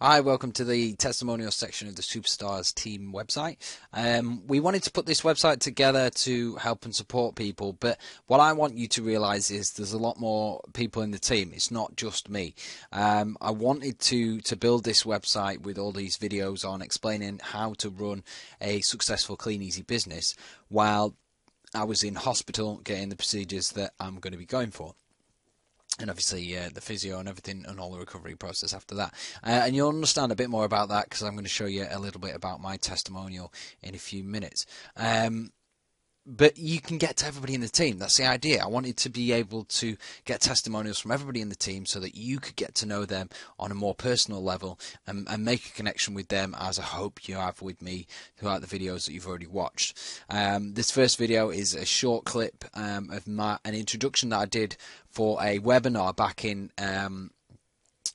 Hi, welcome to the testimonial section of the Superstars team website. We wanted to put this website together to help and support people, but what I want you to realise is there's a lot more people in the team. It's not just me. I wanted to build this website with all these videos on explaining how to run a successful, clean, easy business while I was in hospital getting the procedures that I'm going to be going for. And obviously the physio and everything and all the recovery process after that. And you'll understand a bit more about that because I'm going to show you a little bit about my testimonial in a few minutes. But you can get to everybody in the team. That's the idea. I wanted to be able to get testimonials from everybody in the team so that you could get to know them on a more personal level and make a connection with them, as I hope you have with me throughout the videos that you've already watched. This first video is a short clip of an introduction that I did for a webinar back in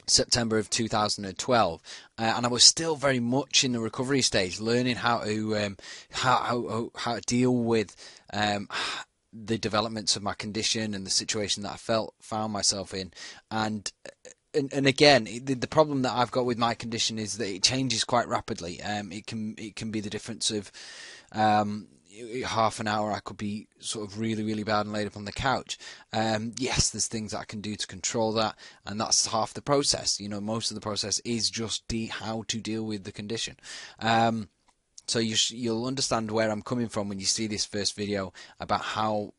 September of 2012, and I was still very much in the recovery stage, learning how to deal with the developments of my condition and the situation that I found myself in, and again, the problem that I've got with my condition is that it changes quite rapidly. It can be the difference of half an hour I could be sort of really bad and laid up on the couch. Yes, there's things that I can do to control that, and that's half the process. You know, most of the process is just how to deal with the condition. So you'll understand where I'm coming from when you see this first video about how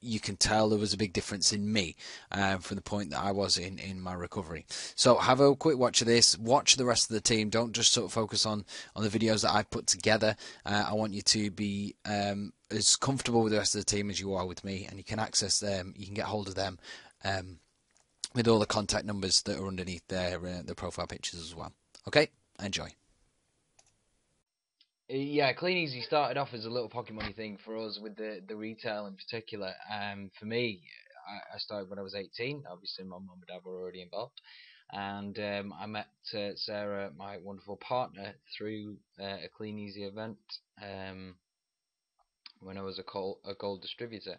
you can tell there was a big difference in me from the point that I was in my recovery. So have a quick watch of this. Watch the rest of the team. Don't just sort of focus on the videos that I've put together. I want you to be as comfortable with the rest of the team as you are with me, and you can access them. You can get hold of them with all the contact numbers that are underneath their profile pictures as well. Okay, enjoy. Yeah, Clean Easy started off as a little pocket money thing for us with the retail in particular. For me, I started when I was 18. Obviously, my mum and dad were already involved, and I met Sarah, my wonderful partner, through a Clean Easy event when I was a gold distributor,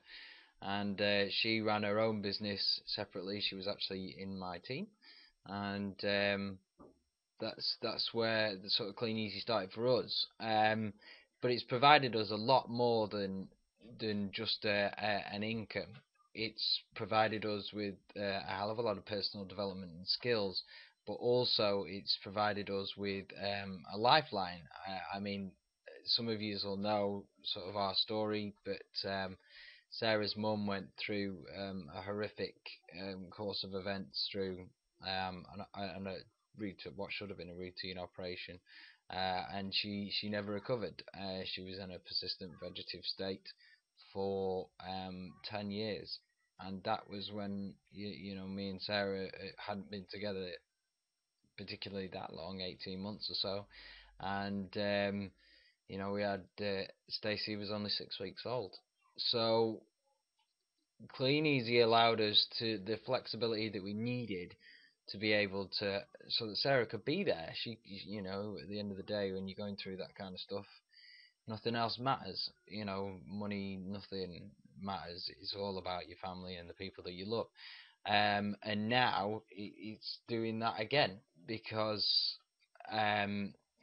and she ran her own business separately. She was actually in my team, and that's where the sort of Clean Easy started for us. But it's provided us a lot more than just an income. It's provided us with a hell of a lot of personal development and skills, but also it's provided us with a lifeline. I mean, some of you will know sort of our story, but Sarah's mum went through a horrific course of events through a what should have been a routine operation, and she never recovered. She was in a persistent vegetative state for 10 years, and that was when me and Sarah hadn't been together particularly that long, 18 months or so, and we had Stacey was only 6 weeks old, so Clean Easy allowed us to the flexibility that we needed to be able to, so that Sarah could be there. She, at the end of the day, when you're going through that kind of stuff, nothing else matters. Money, nothing matters. It's all about your family and the people that you love. And now it's doing that again because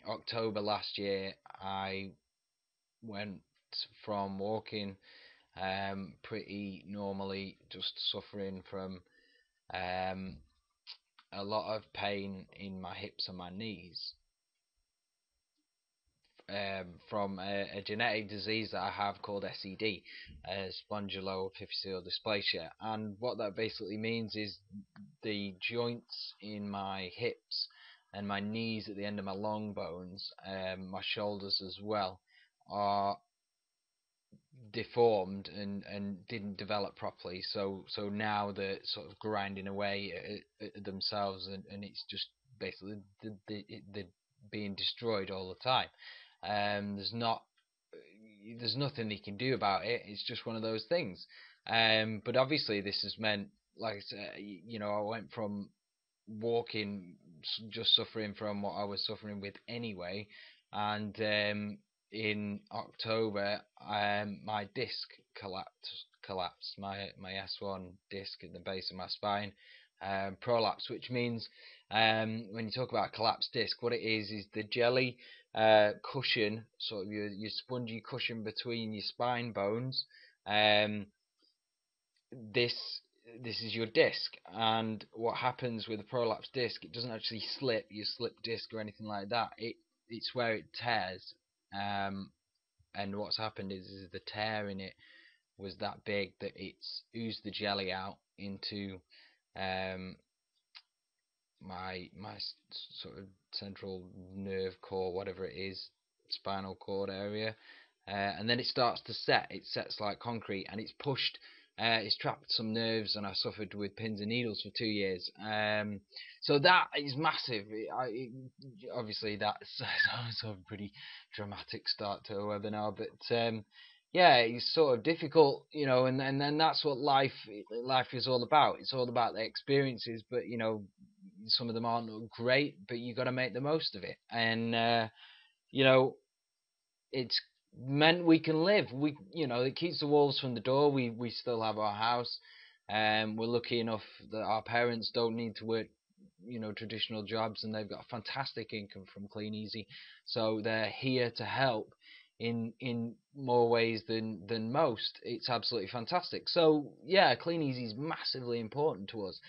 October last year I went from walking pretty normally, just suffering from um, a lot of pain in my hips and my knees from a genetic disease that I have called SED, spondyloepiphyseal dysplasia. And what that basically means is the joints in my hips and my knees at the end of my long bones, my shoulders as well, are deformed and didn't develop properly. So now they're sort of grinding away at themselves, and it's just basically they're being destroyed all the time. There's nothing they can do about it. It's just one of those things. But obviously this has meant, like I said, I went from walking, just suffering from what I was suffering with anyway, and in October, my disc collapsed. My S1 disc at the base of my spine prolapse, which means when you talk about collapsed disc, what it is the jelly cushion, sort of your spongy cushion between your spine bones. Um, this is your disc, and what happens with a prolapsed disc, it doesn't actually slip your slip disc or anything like that. It's where it tears, and what's happened is the tear in it was that big that it's oozed the jelly out into um, my sort of central nerve core, whatever it is, spinal cord area, and then it starts to set. It sets like concrete, and it's pushed. It's trapped some nerves, and I suffered with pins and needles for 2 years. So that is massive. Obviously, that's sort of a pretty dramatic start to a webinar, but yeah, it's sort of difficult, and then that's what life is all about. It's all about the experiences, but some of them aren't great, but you got to make the most of it. And you know, it's meant we can live. It keeps the wolves from the door. We still have our house, and we're lucky enough that our parents don't need to work, traditional jobs, and they've got fantastic income from Clean Easy, so they're here to help in more ways than most. It's absolutely fantastic. So yeah, Clean Easy is massively important to us.